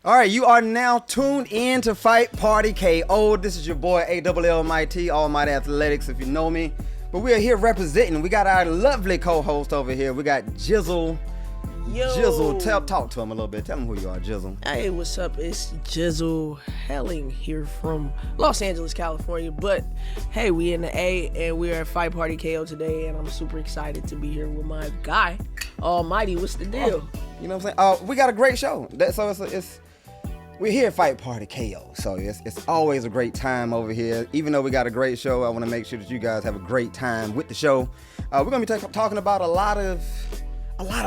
All right, you are now tuned in to Fight Party KO. This is your boy ALLMIT, Almighty Athletics, if you know me. But we are here representing. We got our lovely co-host over here. We got Jizzle. Yo. Jizzle, talk to him a little bit. Tell him who you are, Jizzle. Hey, what's up? It's Jizzle Helling here from Los Angeles, California. But hey, we in the A and we are at Fight Party KO today, and I'm super excited to be here with my guy, Almighty. What's the deal? You know what I'm saying? We got a great show. We're here at Fight Party KO, so it's always a great time over here. Even though we got a great show, I want to make sure that you guys have a great time with the show. We're gonna be talking about a lot of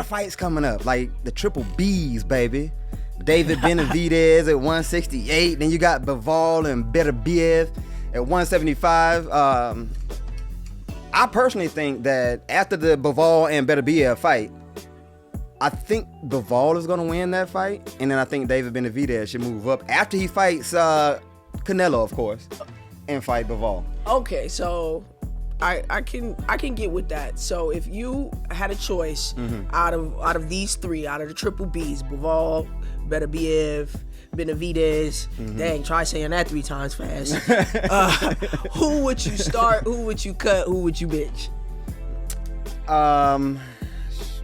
fights coming up, like the triple B's, baby. David Benavidez at 168, then you got Bivol and Beterbiev at 175. I personally think that after the Bivol and Beterbiev fight, I think Bivol is going to win that fight, and then I think David Benavidez should move up after he fights Canelo, of course, and fight Bivol. Okay, so I can get with that. So if you had a choice out of these three, out of the triple B's, Bivol, Beterbiev, Benavidez, dang, try saying that 3 times fast. Who would you start? Who would you cut? Who would you bitch?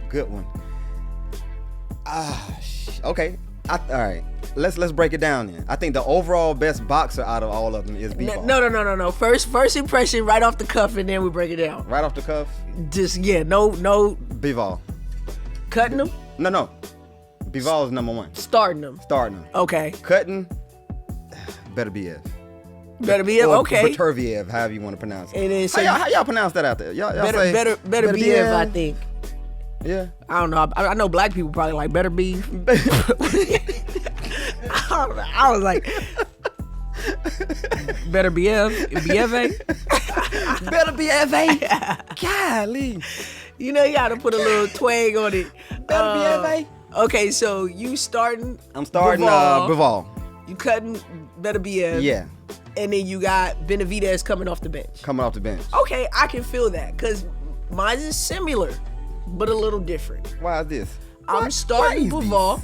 Good one. Okay. All right. Let's break it down then. I think the overall best boxer out of all of them is Bivol. No. First impression, right off the cuff, and then we break it down. Right off the cuff? Just no. Bivol. Cutting him? No. Bivol is number 1. Starting him. Okay. Cutting. Beterbiev. Okay. Beterbiev, however you want to pronounce it. And then how y'all pronounce that out there? Y'all say Beterbiev, I think. Yeah. I don't know. I know black people probably like better beef. I was like, Beterbiev. Beterbiev. Golly. You know, you got to put a little twang on it. Beterbiev. Okay, so you starting. I'm starting Bivol. You cutting Beterbiev. Yeah. And then you got Benavidez coming off the bench. Okay, I can feel that because mine is similar, but a little different. Why is this? I'm starting Bivol.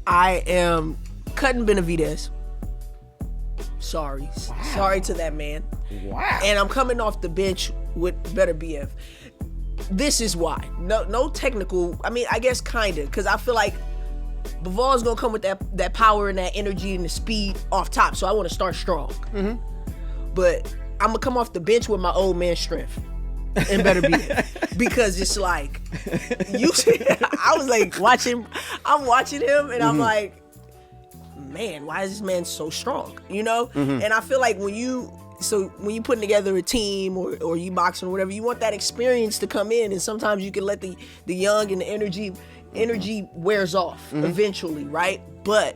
I am cutting Benavidez. Sorry to that man. Wow. And I'm coming off the bench with Beterbiev. This is why. No technical. I mean, I guess kinda, because I feel like Bivol is gonna come with that power and that energy and the speed off top. So I want to start strong. But I'm gonna come off the bench with my old man strength. And Beterbiev, because it's like I was like I'm watching him and I'm like, man, why is this man so strong? You know? And I feel like when you putting together a team or you boxing or whatever, you want that experience to come in, and sometimes you can let the young and the energy wears off eventually, right? But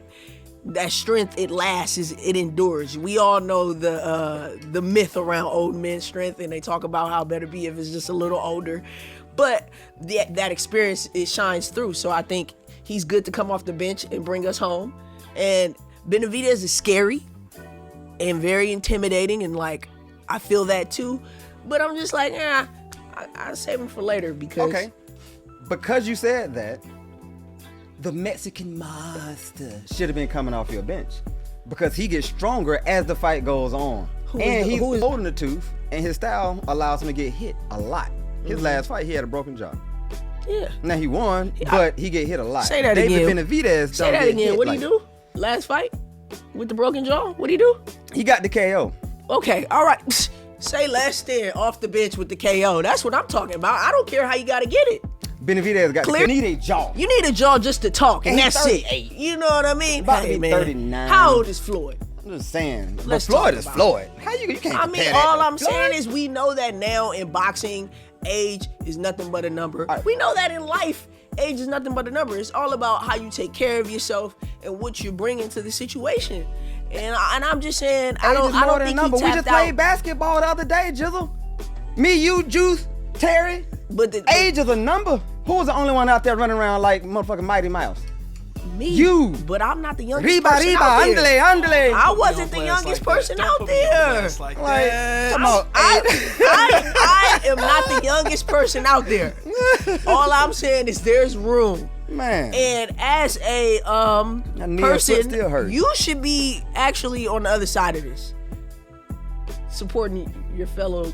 that strength, it lasts, it endures. We all know the myth around old men's strength, and they talk about how Beterbiev is just a little older, but that experience, it shines through. So I think he's good to come off the bench and bring us home. And Benavidez is scary and very intimidating, and like I feel that too. But I'm just like, I'll save him for later because you said that. The Mexican Master should have been coming off your bench because he gets stronger as the fight goes on. He's holding the tooth, and his style allows him to get hit a lot. His last fight, he had a broken jaw. Yeah. Now he won, but he get hit a lot. Say that again. David Benavidez Say that again. What did he do? Last fight with the broken jaw? What did he do? He got the KO. Okay, all right. Say less than off the bench with the KO. That's what I'm talking about. I don't care how you got to get it. Benavidez got clear. You need a jaw. You need a jaw just to talk, and that's 38. it. You know what I mean? About to be 39. How old is Floyd? I'm just saying. Let's Floyd is Floyd. How you can't I mean, all I'm saying is we know that now in boxing, age is nothing but a number. Right. We know that in life, age is nothing but a number. It's all about how you take care of yourself and what you bring into the situation. And I'm just saying, I don't think he tapped We just played basketball the other day, Jizzle. Me, you, Juice, Terry. But the age is a number. Who was the only one out there running around like motherfucking Mighty Mouse? Me. You. But I'm not the youngest person out there. Andale. I wasn't the youngest person out there. Come on. I am not the youngest person out there. All I'm saying is there's room Man. And as a person, still hurt. you should be actually on the other side of this, supporting your fellow.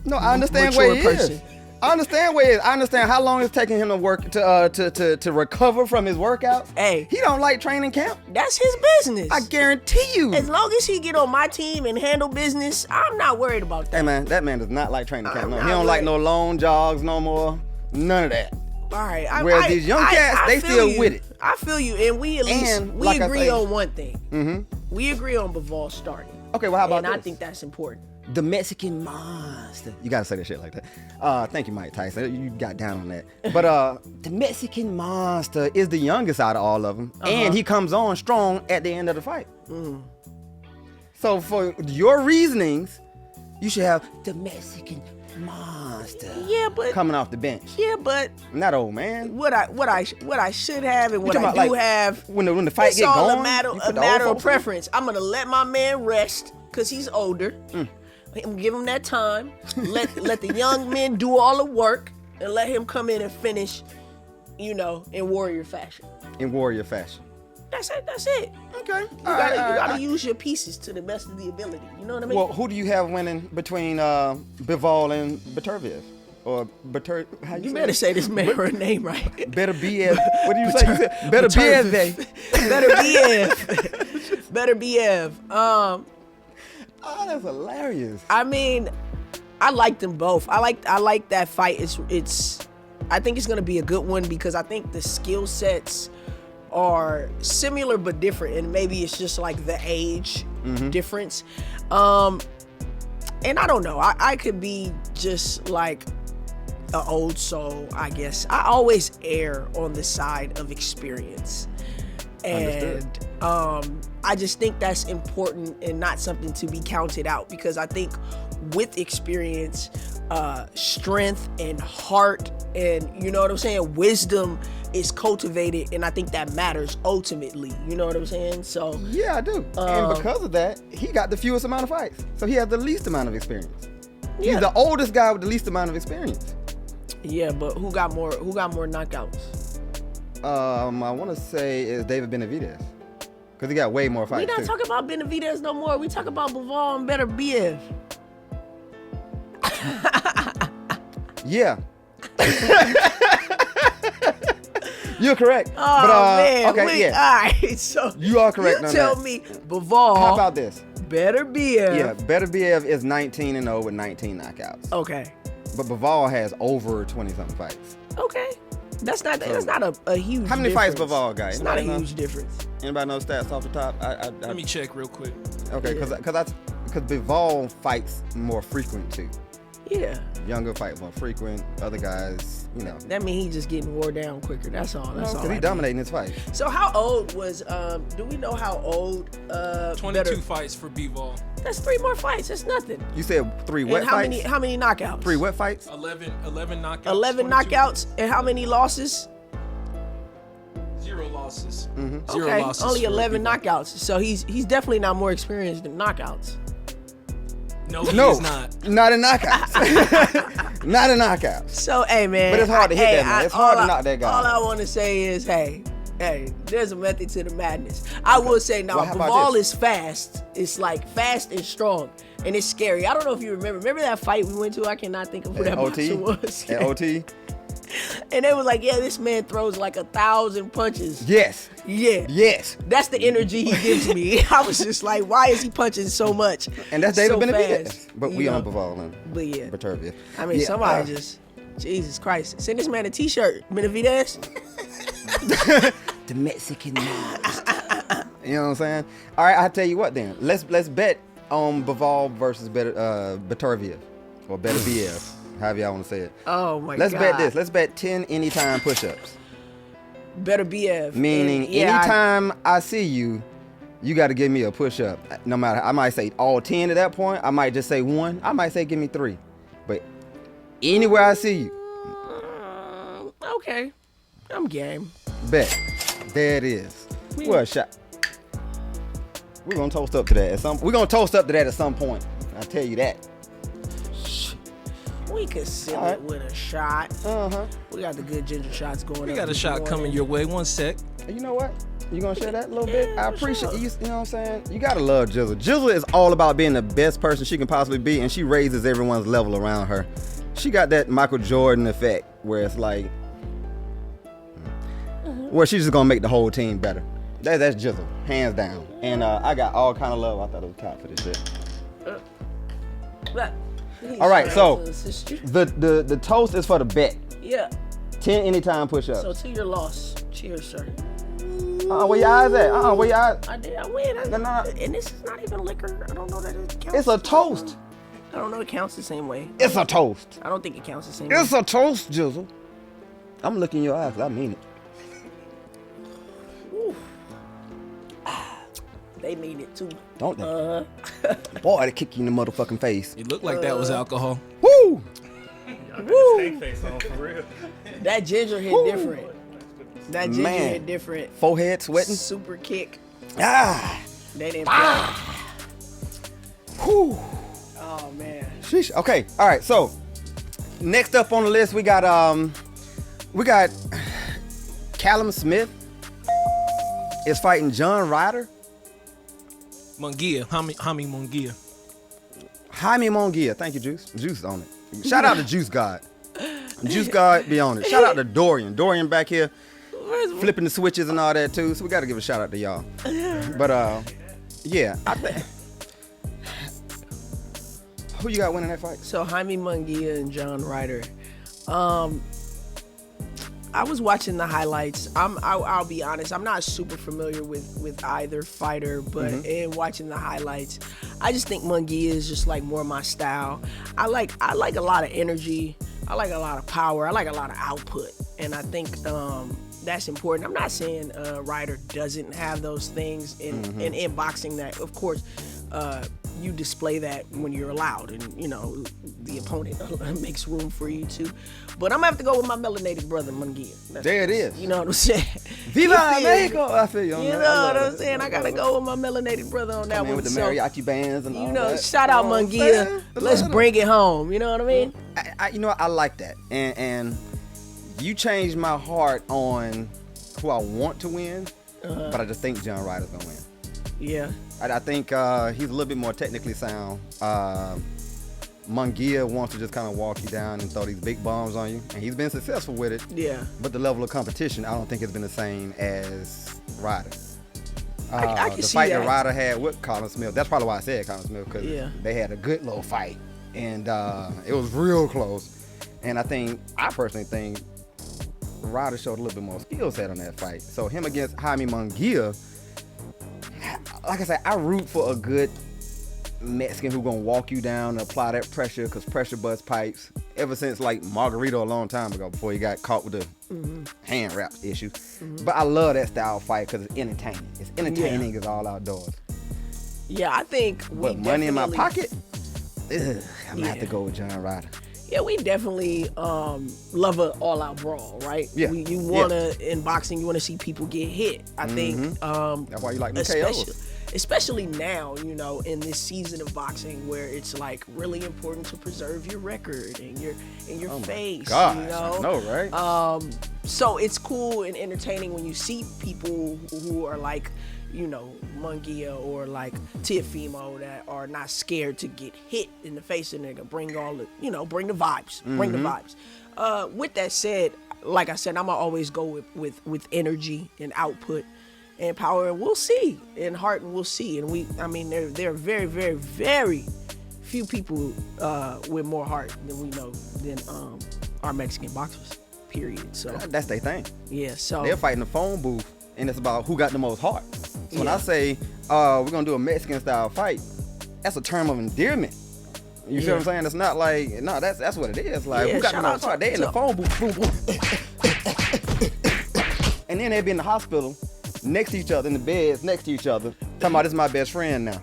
No, I understand mature where he person. is. I understand where he is. I understand how long it's taking him to work to recover from his workouts. Hey, he don't like training camp. That's his business. I guarantee you. As long as he get on my team and handle business, I'm not worried about that. Hey man, that man does not like training camp. No, I'm he not don't like worried. no long jogs no more. None of that. All right. Whereas these young cats, they feel still you. with it. I feel you, and we at least like I agree say- on one thing. Mm-hmm. We agree on Bivol starting. Okay, well how about And this? I think that's important. The Mexican monster. You gotta say that shit like that. Thank you, Mike Tyson. You got down on that. But the Mexican monster is the youngest out of all of them, and he comes on strong at the end of the fight. So for your reasonings, you should have the Mexican monster. Yeah, but coming off the bench. Yeah, but Not old man. what I should have and what talking I about, do like, have. When the fight It's get all going, a matter you put the old of folks in? preference. I'm gonna let my man rest because he's older. I'm give him that time. Let the young men do all the work and let him come in and finish, in warrior fashion. In warrior fashion. That's it. That's it. Okay. You gotta use your pieces to the best of the ability. You know what I mean? Well, who do you have winning between Bivol and Beterbiev? Or how you You say better it? say this man her name right. Beterbiev. What did you say? You said Beterbiev. Beterbiev. Oh, that's hilarious. I mean, I like them both. I like that fight. I think it's gonna be a good one because I think the skill sets are similar but different, and maybe it's just like the age difference. And I don't know. I could be just like an old soul, I guess. I always err on the side of experience. And I just think that's important and not something to be counted out, because I think with experience, strength and heart and, you know what I'm saying, wisdom is cultivated, and I think that matters ultimately. You know what I'm saying? So Yeah, I do. And because of that, he got the fewest amount of fights. So he has the least amount of experience. Yeah. He's the oldest guy with the least amount of experience. yeah, but who got more knockouts? I want to say is David Benavidez. Because he got way more We fights, not too. talking about Benavidez no more. We talk about Bivol and Beterbiev. Yeah. You're correct. Oh man. Okay, yeah. All right. So You are correct You on tell that. me Bivol. How about this? Beterbiev. Yeah, Beterbiev is 19-0 with 19 knockouts. Okay. But Bivol has over 20-something fights. Okay. That's not a huge. How many fights difference. Bivol got? It's not a Anybody know? huge difference. Anybody know stats off the top? Let me check real quick. Okay, Yeah. because Bivol fights more frequent too. Yeah. Younger fight more frequent. Other guys, That means he's just getting wore down quicker. That's all. That's all. because he that dominating his fight. means. So how old was? Do we know how old? 22 fights for Bivol. That's 3 more fights. That's nothing. You said 3 wet And how fights? How many knockouts? 3 wet fights? 11 knockouts. 11 22 knockouts, and how many losses? 0 losses. Mm-hmm. 0 Okay, losses. only for 11 Bivol. knockouts. So he's definitely not more experienced than knockouts. No, he No, is not. not in knockouts. Not in knockouts. So hey man, But it's hard to hit that man. It's hard to knock that guy All out. I want to say is, hey, there's a method to the madness. I will say now, Well, how about Bivol this? is fast. It's like fast and strong, and it's scary. I don't know if you remember. Remember that fight we went to? I cannot think of who that OT? boxer was. At OT? And they was like, yeah, this man throws like 1,000 punches. Yes. Yeah. Yes. That's the energy he gives me. I was just like, why is he punching so much? And that's David so Benavidez. fast? But You we know? on Bivol and But yeah. Beterbiev. I mean, Yeah, somebody just, Jesus Christ, send this man a T-shirt, Benavidez. the Mexican monster. You know what I'm saying? All right, I'll tell you what then. Let's bet on Bivol versus Beterbiev or Beterbiev, however y'all want to say it. Oh my Let's God. bet this. Let's bet 10 anytime push-ups. Beterbiev. Meaning And, yeah, anytime I see you, you got to give me a push-up. No matter, I might say all 10 at that point. I might just say 1. I might say give me 3. But anywhere I see you, okay, I'm game. bet. There it is. What a shot. We're gonna toast up to that at some. We're gonna toast up to that at some point. I'll tell you that. We could seal All right. it with a shot. We got the good ginger shots going. We got a shot coming your way. 1 sec. You know what? You gonna share that a little bit? I for appreciate sure. you know what I'm saying? You gotta love Jizzle. Jizzle is all about being the best person she can possibly be, and she raises everyone's level around her. She got that Michael Jordan effect where it's like, where she's just gonna make the whole team better. That's Jizzle, hands down. And I got all kind of love. I thought it was cap for this shit. All right, so the toast is for the bet. Yeah. 10 anytime push-ups. So to your loss, cheers, sir. Where your eyes at? Where your eyes? I did. I win. No. And this is not even liquor. I don't know that it counts. It's a toast. I don't know it counts the same way. It's a toast. I don't think it counts the same It's way. a toast, Jizzle. I'm looking in your eyes 'cause I mean it. They mean it too. Don't they? Boy, they kick you in the motherfucking face. It looked like that was alcohol. Woo! Woo! Face on for real. That ginger hit different. That ginger Man. hit different. Forehead sweating. Super kick. Ah! They didn't play. Whew. Oh man. Sheesh. Okay. All right. So next up on the list, we got Callum Smith is fighting John Ryder. Munguia. Jaime Munguia. Jaime Munguia. Thank you, Juice. Juice on it. Shout out to Juice God. Juice God be on it. Shout out to Dorian. Dorian back here flipping the switches and all that too. So we got to give a shout out to y'all. But yeah, I think. Who you got winning that fight? So Jaime Munguia and John Ryder. I was watching the highlights. I'll be honest. I'm not super familiar with either fighter, but in watching the highlights, I just think Munguia is just like more my style. I like a lot of energy. I like a lot of power. I like a lot of output, and I think that's important. I'm not saying Ryder doesn't have those things in boxing. That of course. You display that when you're allowed, and you know the opponent makes room for you too. But I'm gonna have to go with my melanated brother Munguia. There it is. You know what I'm saying? Viva Mexico! I feel you on You that. know what I'm saying? I gotta go with my melanated brother on that Come in one. with the So, mariachi bands and all you know, that. shout out You know what I'm Munguia. saying? Let's bring it home. You know what I mean? You know what? I like that, and you changed my heart on who I want to win, but I just think John Ryder's gonna win. Yeah. I think he's a little bit more technically sound. Munguia wants to just kind of walk you down and throw these big bombs on you, and he's been successful with it. Yeah. But the level of competition, I don't think it's been the same as Ryder. I can the see fight that. that Ryder had with Callum Smith, that's probably why I said Callum Smith, because they had a good little fight, and it was real close. And I personally think Ryder showed a little bit more skill set on that fight. So him against Jaime Munguia, like I said, I root for a good Mexican who gonna walk you down and apply that pressure, because pressure busts pipes. Ever since like Margarito a long time ago, before he got caught with the hand wrap issue. But I love that style of fight because it's entertaining. It's entertaining as all outdoors. Yeah, I think we But money in my definitely- pocket, I'm gonna have to go with John Ryder. Yeah, we definitely love an all-out brawl, right? Yeah. You wanna in boxing, you wanna see people get hit. I think That's why you like them KOs. especially now, you know, in this season of boxing where it's like really important to preserve your record and your face. Gosh, you know? I know, right? So it's cool and entertaining when you see people who are like, you know, Munguia or like Teofimo that are not scared to get hit in the face, and they can bring all the, you know, bring the vibes, bring the vibes. With that said, like I said, I'm gonna always go with energy and output and power, and we'll see. In heart, and we'll see. And I mean, there are very, very, very few people with more heart than we know than our Mexican boxers. Period. So That's their thing. yeah. So They're fighting the phone booth, and it's about who got the most heart. So when I say we're gonna do a Mexican style fight, that's a term of endearment. You see what I'm saying? It's not like, no, that's what it is. Like, Yeah, who got the shout most out heart? They in to- the phone booth, boom, boom. And then they be in the hospital next to each other, in the beds next to each other, talking about, this is my best friend now.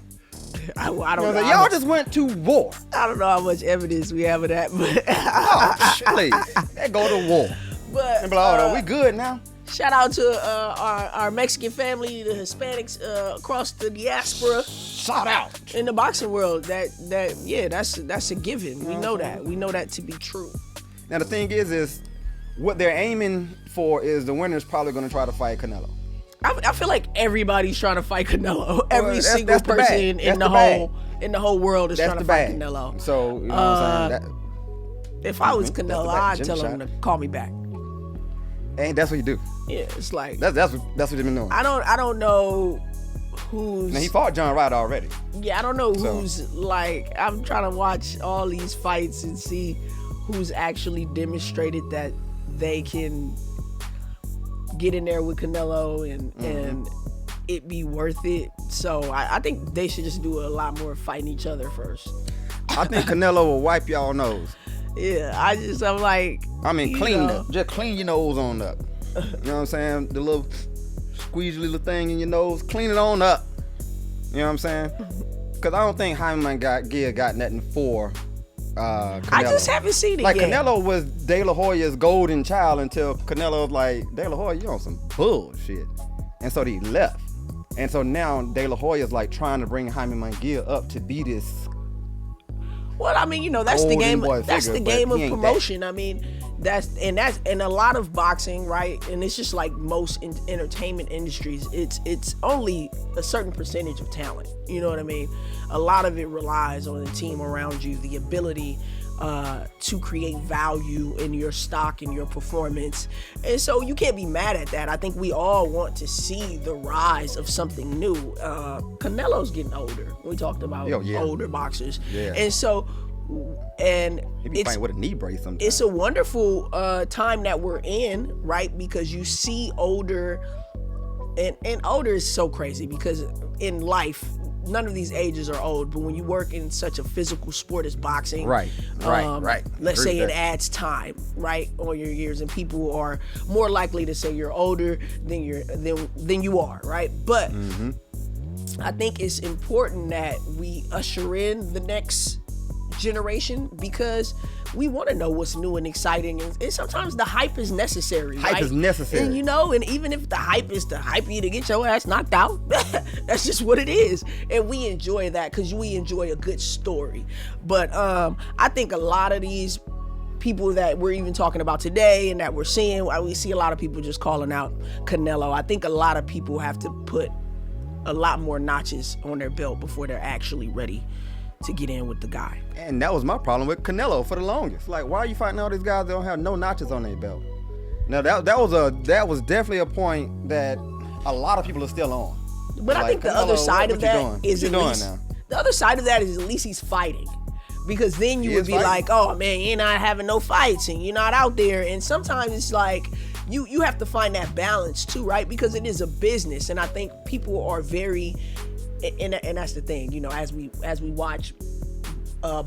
I You know don't what I'm know. saying? Y'all just went to war. I don't know how much evidence we have of that, but Oh, please. They go to war. but And be like, oh, no, we good now. Shout out to our Mexican family, the Hispanics across the diaspora. Shout out. In the boxing world, that's a given. We know that. We know that to be true. Now the thing is what they're aiming for is the winner's probably going to try to fight Canelo. I feel like everybody's trying to fight Canelo. Every single that's the person bag. in the whole world is That's trying to the fight bag. Canelo. So you know what I'm saying? If I was That's Canelo, the bag. I'd Jim tell him shot. to call me back. And that's what you do. Yeah, it's like That's what they've been doing. I don't know who's. Now he fought John Ryder already. Yeah, I don't know So. who's like. I'm trying to watch all these fights and see who's actually demonstrated that they can get in there with Canelo and it be worth it. So I think they should just do a lot more fighting each other first. I think Canelo will wipe y'all nose. Yeah, I'm like. I mean, you clean know. up. Just clean your nose on up. You know what I'm saying? The little squeeze little thing in your nose, clean it on up. You know what I'm saying? Because I don't think Jaime Munguia got nothing for Canelo. I just haven't seen it like, yet. Canelo was De La Hoya's golden child until Canelo was like, De La Hoya, you on some bullshit. And so he left. And so now De La Hoya's like trying to bring Jaime Munguia up to be this. Well, I mean, that's the Golden game. boy That's figure, the but game he of ain't promotion. I mean, that's a lot of boxing, right? And it's just like most entertainment industries. It's only a certain percentage of talent. You know what I mean? A lot of it relies on the team around you, the ability to create value in your stock and your performance. And so you can't be mad at that. I think we all want to see the rise of something new. Canelo's getting older. We talked about older boxers. Yeah. And so, and He be fighting with a knee brace sometimes. it's a wonderful time that we're in, right? Because you see older, and older is so crazy because in life, none of these ages are old, but when you work in such a physical sport as boxing, Right. Let's Agree say with it that. adds time, right, on your years, and people are more likely to say you're older than you are, right? But I think it's important that we usher in the next generation because we want to know what's new and exciting, and sometimes the hype is necessary. Hype right? is necessary. And and even if the hype is to hype you to get your ass knocked out, that's just what it is, and we enjoy that because we enjoy a good story. But I think a lot of these people that we're even talking about today and that we're seeing, we see a lot of people just calling out Canelo. I think a lot of people have to put a lot more notches on their belt before they're actually ready to get in with the guy. And that was my problem with Canelo for the longest. Like, why are you fighting all these guys that don't have no notches on their belt? Now that was definitely a point that a lot of people are still on. But I think the other side of that is at least the other side of that is at least he's fighting. Because then you would be like, oh man, you're not having no fights and you're not out there. And sometimes it's like you have to find that balance too, right? Because it is a business, and I think people are very, and that's the thing, as we watch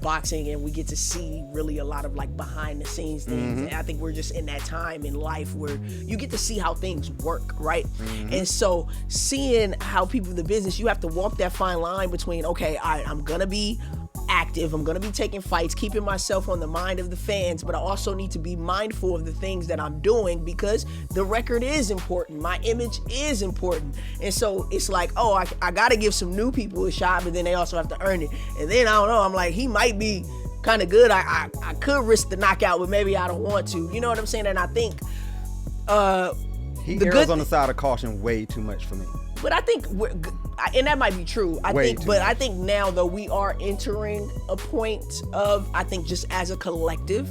boxing and we get to see really a lot of like behind the scenes things. And I think we're just in that time in life where you get to see how things work, right? And so seeing how people in the business, you have to walk that fine line between, okay, I'm gonna be active, I'm gonna be taking fights, keeping myself on the mind of the fans, but I also need to be mindful of the things that I'm doing because the record is important, my image is important. And so it's like, oh, I gotta give some new people a shot, but then they also have to earn it. And then I don't know, I'm like, he might be kind of good. I could risk the knockout, but maybe I don't want to. You know what I'm saying? And I think he errs on the side of caution way too much for me. But I think and that might be true. I think now though we are entering a point of, I think just as a collective,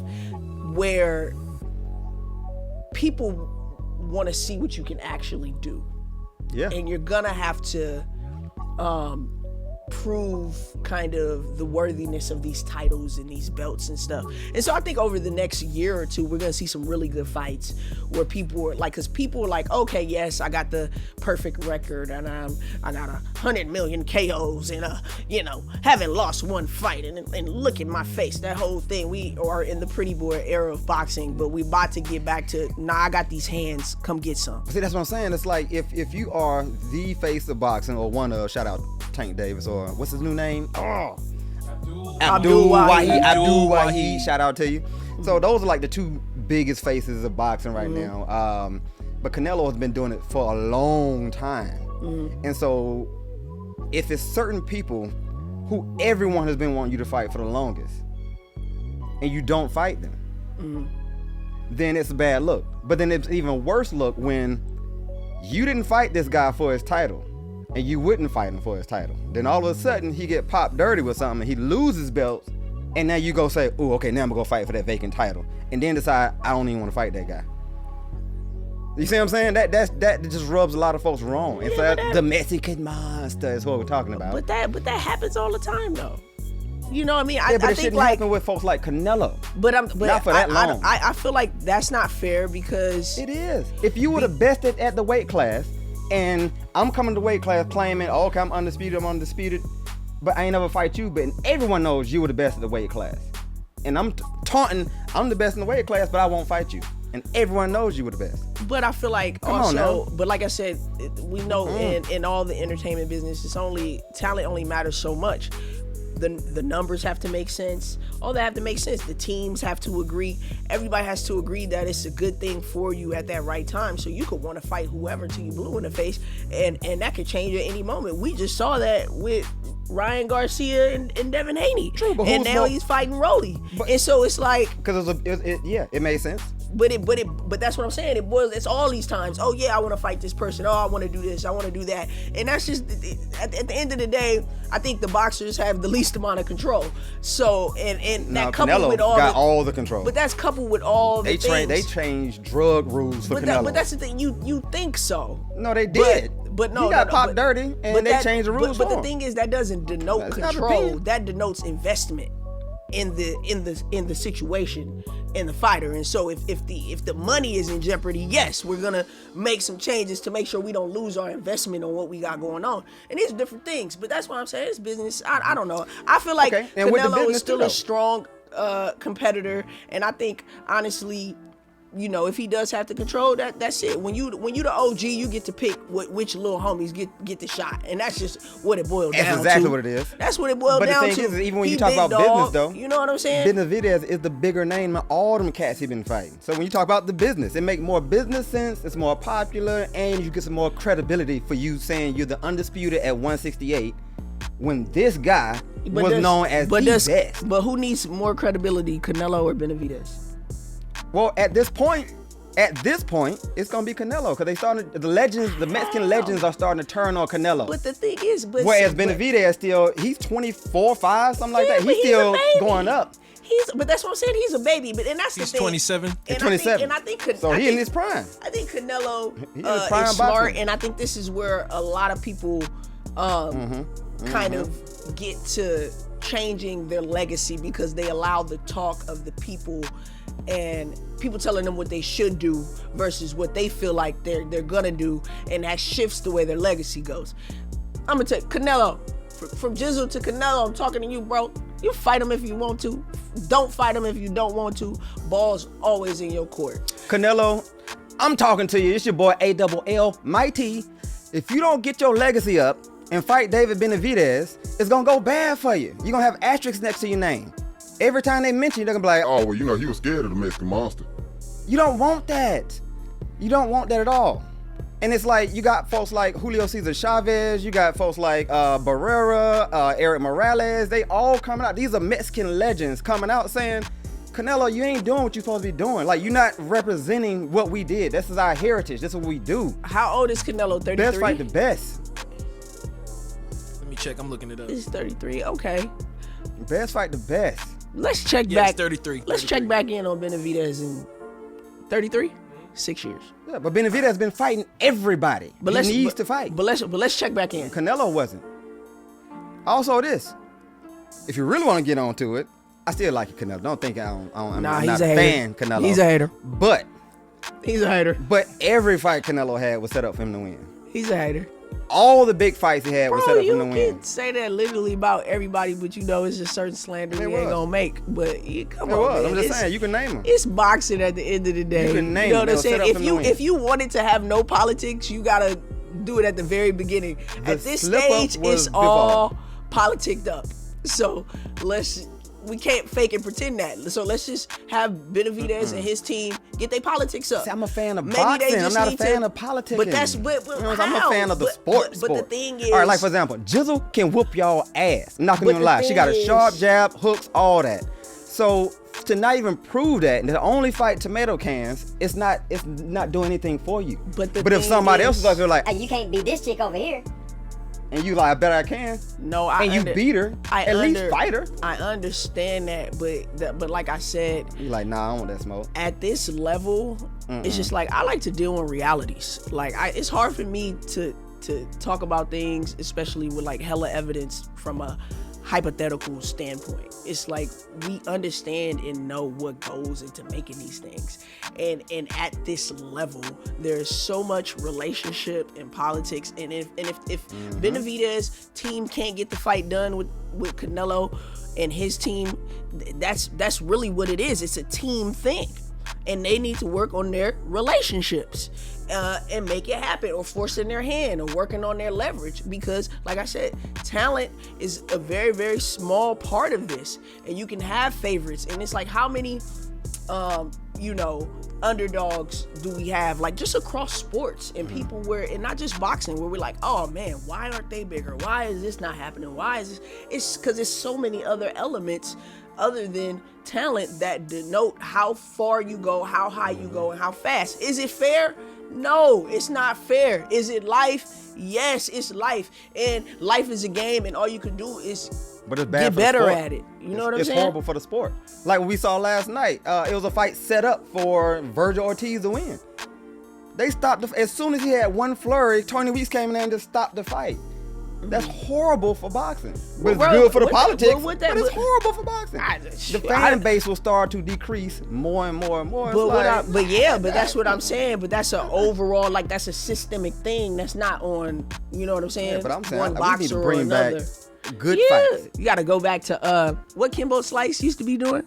where people want to see what you can actually do. Yeah. And you're gonna have to prove kind of the worthiness of these titles and these belts and stuff. And so I think over the next year or two, we're going to see some really good fights where people are like, because people are like, okay, yes, I got the perfect record and I got 100 million KOs and, haven't lost one fight and look at my face, that whole thing. We are in the pretty boy era of boxing, but we about to get back to, I got these hands, come get some. See, that's what I'm saying. It's like if you are the face of boxing or one of, shout out Tank Davis, or what's his new name? Abdul Wahid. Shout out to you. So those are like the two biggest faces of boxing right now. but Canelo has been doing it for a long time. And so if it's certain people who everyone has been wanting you to fight for the longest, and you don't fight them, then it's a bad look. But then it's even worse look when you didn't fight this guy for his title, and you wouldn't fight him for his title. Then all of a sudden, he get popped dirty with something, and he loses belts, and now you go say, "Ooh, okay, now I'm gonna go fight for that vacant title," and then decide I don't even want to fight that guy. You see what I'm saying? That just rubs a lot of folks wrong. It's like the Mexican monster is what we're talking about. But that happens all the time, though. You know what I mean? But I it think shouldn't like, happen with folks like Canelo. but not for that long. I feel like that's not fair because It is. If you were the best at the weight class, and I'm coming to weight class claiming, oh, okay, I'm undisputed, but I ain't never fight you, but everyone knows you were the best at the weight class. And I'm taunting, I'm the best in the weight class, but I won't fight you. And everyone knows you were the best. But I feel like Come on also, now. but like I said, we know in all the entertainment business, talent only matters so much. The numbers have to make sense. All that have to make sense. The teams have to agree. Everybody has to agree that it's a good thing for you at that right time. So you could want to fight whoever till you blue in the face, and that could change at any moment. We just saw that with Ryan Garcia and Devin Haney. True, but and now he's fighting Rolly. And so it's like, Because it made sense. but that's what I'm saying. It's all these times. Oh yeah, I want to fight this person. Oh, I want to do this. I want to do that. And that's just at the end of the day, I think the boxers have the least amount of control. So and that coupled Canelo with all the control. But that's coupled with all the things. They changed drug rules for Canelo. But that's the thing. You think so? No, they did. But no, he got no, popped but- dirty, and but they that- changed the rules. But for the him. thing is, that doesn't denote That's not control. opinion. That denotes investment in the situation and the fighter. And so if the money is in jeopardy, yes, we're gonna make some changes to make sure we don't lose our investment on what we got going on. And these are different things. But that's why I'm saying it's business. I don't know. I feel like Okay, and with the Canelo is business still too, a strong competitor, and I think honestly, you know, if he does have to control that's it. When you the OG, you get to pick which little homies get the shot, and that's just what it boils down to. That's exactly what it is. That's what it boils But down the thing to. is, even when He you talk big about dog, business, though, you know what I'm saying? Beterbiev is the bigger name of all them cats he been fighting. So when you talk about the business, it make more business sense. It's more popular, and you get some more credibility for you saying you're the undisputed at 168 when this guy was known as the best. But who needs more credibility, Canelo or Benavidez? Well, at this point, it's gonna be Canelo because the Mexican legends are starting to turn on Canelo. But the thing is, Whereas Benavidez he's 24, 5, something like that. but He's still a baby. going up. But that's what I'm saying. He's a baby. But and that's He's the thing. 27. And 27. I think So he in his prime. I think Canelo He in his prime is smart, boxing. and I think this is where a lot of people kind of get to changing their legacy because they allow the talk of the people and people telling them what they should do versus what they feel like they're gonna do, and that shifts the way their legacy goes. I'm gonna tell you, Canelo, from Jizzle to Canelo, I'm talking to you, bro. You fight him if you want to. Don't fight him if you don't want to. Ball's always in your court. Canelo, I'm talking to you. It's your boy ALL Mighty. If you don't get your legacy up and fight David Benavidez, it's gonna go bad for you. You're gonna have asterisks next to your name. Every time they mention you, they're gonna be like, Oh, well, you know, he was scared of the Mexican monster. you don't want that. You don't want that at all. And it's like, you got folks like Julio Cesar Chavez, you got folks like Barrera, Eric Morales, they all coming out. These are Mexican legends coming out saying, Canelo, you ain't doing what you're supposed to be doing. Like, you're not representing what we did. This is our heritage. This is what we do. How old is Canelo? 33? Best fight the best. Let me check. I'm looking it up. He's 33. Okay. Best fight the best. Let's check Yeah, back. it's 33. Let's check back in on Benavidez in 33? 6 years. Yeah, but Benavidez has been fighting everybody. But He needs to fight. But let's check back in. Canelo wasn't. Also this, if you really want to get onto it, I still like Canelo. Don't think I'm Nah, not he's a a fan hater. Canelo. He's a hater. But He's a hater. every fight Canelo had was set up for him to win. He's a hater. All the big fights he had was set Bro, up for him you to win. can say that literally about everybody, but you know it's just certain slander we It ain't was. gonna make. But come It on, was. man. I'm just It's- saying, you can name him. It's boxing at the end of the day. You can name know it. what They I'm were set saying? up If for him you to win. if you wanted to have no politics, you gotta do it at the very beginning. The At this slip-up stage, was it's all politicked up. So let's We can't fake and pretend that. So let's just have Benavidez and his team get their politics up. See, I'm a fan of Maybe they boxing. I'm just not a need fan to- of politics. But that's what. I'm a fan of the sport. But the thing is, all right, like for example, Jizzle can whoop y'all ass. I'm not gonna But even the lie. She got a thing sharp is- jab, hooks, all that. So to not even prove that, the only fight tomato cans, it's not doing anything for you. But the if thing somebody else is- is like, you're like, Hey, you can't beat this chick over here. and you like, I bet I can. no, And you beat her. At least fight her. I understand that, but like I said, You like, nah, I don't want that smoke. at this level, it's just like I like to deal in realities. Like it's hard for me to talk about things, especially with like hella evidence from a hypothetical standpoint. It's like we understand and know what goes into making these things, and at this level, there's so much relationship and politics. And if Benavidez' team can't get the fight done with Canelo and his team, that's really what it is. It's a team thing. And they need to work on their relationships and make it happen, or forcing their hand, or working on their leverage. Because, like I said, talent is a very, very small part of this. And you can have favorites. And it's like, how many, underdogs do we have? Like, just across sports and people and not just boxing, where we're like, oh man, why aren't they bigger? Why is this not happening? Why is this? It's because there's so many other elements other than talent that denote how far you go, how high you go, and how fast. Is it fair? No, it's not fair. Is it life? Yes, it's life. And life is a game, and all you can do is But it's bad get for the better sport. at it. You know what I'm It's saying? horrible for the sport. Like what we saw last night. It was a fight set up for Virgil Ortiz to win. They stopped as soon as he had one flurry, Tony Weeks came in there and just stopped the fight. That's horrible for boxing. But it's bro, good for the with politics. that- with that- but it's but- horrible for boxing. The fan base will start to decrease more and more and more. It's like, But that's what I'm saying. But that's an overall, like, that's a systemic thing. That's not on, you know what I'm saying? yeah, but I'm saying one we boxer need to or bring back another. good Yeah, fights. you got to go back to what Kimbo Slice used to be doing,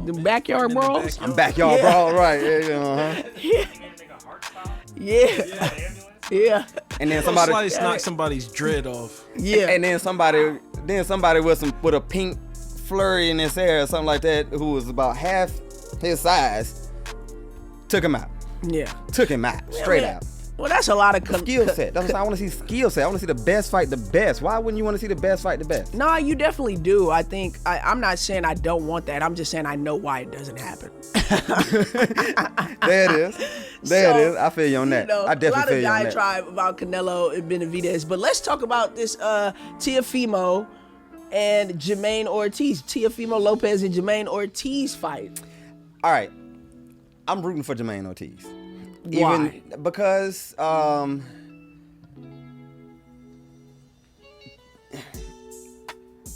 the backyard In the brawls. backyard. Backyard brawl, right? Yeah. Yeah, yeah, And then Somebody somebody, knock somebody's dread off. yeah. and then somebody with a pink flurry in his hair or something like that, who was about half his size, took him out. Yeah. Took him out, straight man. out. Well, that's a lot of Skill set. That's what I want to see. Skill set. I want to see the best fight the best. Why wouldn't you want to see the best fight the best? Nah, you definitely do. I think I'm not saying I don't want that. I'm just saying I know why it doesn't happen. There it is. There So, it is. I feel you on that. I definitely feel you a lot on of that. diatribe about Canelo and Benavidez, but let's talk about this Teofimo and Jamaine Ortiz. Teofimo Lopez and Jamaine Ortiz fight. All right. I'm rooting for Jamaine Ortiz. Why? Even because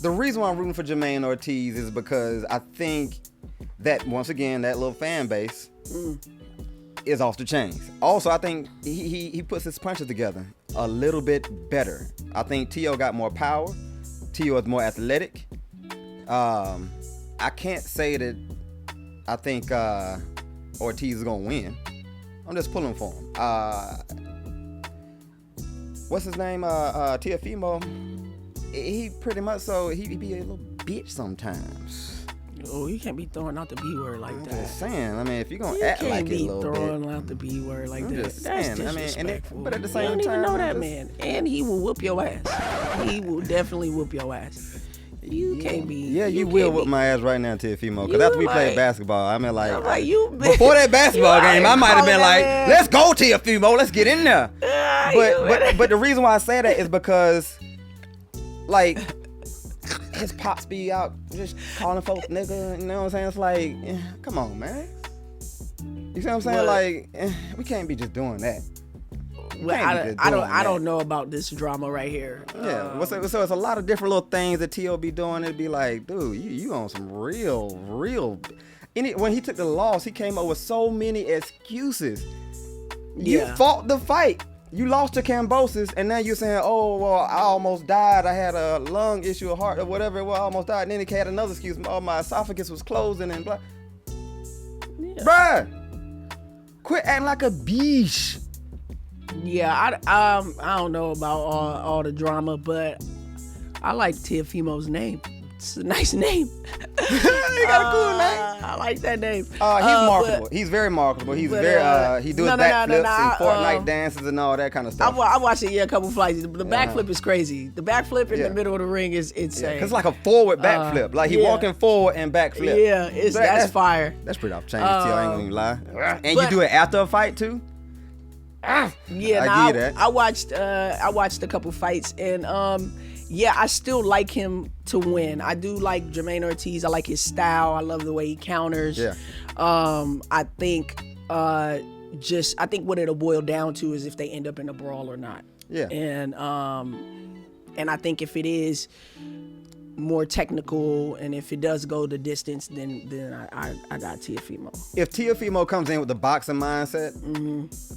the reason why I'm rooting for Jamaine Ortiz is because I think that, once again, that little fan base is off the chains. Also, I think he puts his punches together a little bit better. I think Teo got more power. Teo is more athletic. I can't say that I think Ortiz is gonna win. I'm just pulling for him. What's his name? Teofimo. He pretty much he be a little bitch sometimes. Oh, you can't be throwing out the B word like I'm that. just saying. I mean, if you're gonna You act can't like it a be little throwing bit. out the B word like I'm that. just That's saying. I mean, disrespectful. but at the same you don't even time, know I'm that just- man, and he will whoop your ass. He will definitely whoop your ass. You can't be. Yeah, you will can't whip be- my ass right now, Teofimo. Because You after we played like- basketball, I mean, like, I'm like, you before that basketball you game, I ain't might have calling been that like, man. let's go, Teofimo, let's get in there. you But the reason why I say that is because, like, his pops be out just calling folks nigga. You know what I'm saying? It's like, come on, man. You see what I'm saying? But- Like, we can't be just doing that. Well, can't be just I doing don't that. know about this drama right here. Yeah, so it's a lot of different little things that T.O. be doing. It'd be like, dude, you on some real. When he took the loss, he came up with so many excuses. You Yeah. fought the fight. You lost to Cambosis, and now you're saying, oh, well, I almost died. I had a lung issue, a heart, or whatever it was. I almost died. And then he had another excuse. Oh, my esophagus was closing and blah. Yeah. Bruh, quit acting like a beach. Yeah, I don't know about all the drama, but I like Teofimo's name. It's a nice name. He got a cool name. I like that name. He's marketable. He's very marketable. He's very he does backflips and Fortnite dances and all that kind of stuff. I watched it a couple flights. The backflip is crazy. The backflip in the middle of the ring is insane. Cause like a forward backflip, like he walking forward and backflip. Yeah, that's fire. That's pretty off chain. I ain't gonna even lie. And you do it after a fight too. Yeah, I watched a couple fights and I still like him to win. I do like Jamaine Ortiz. I like his style. I love the way he counters. Yeah. I think what it'll boil down to is if they end up in a brawl or not. Yeah. And I think if it is more technical and if it does go the distance, then I got Teofimo. If Teofimo comes in with the boxing mindset,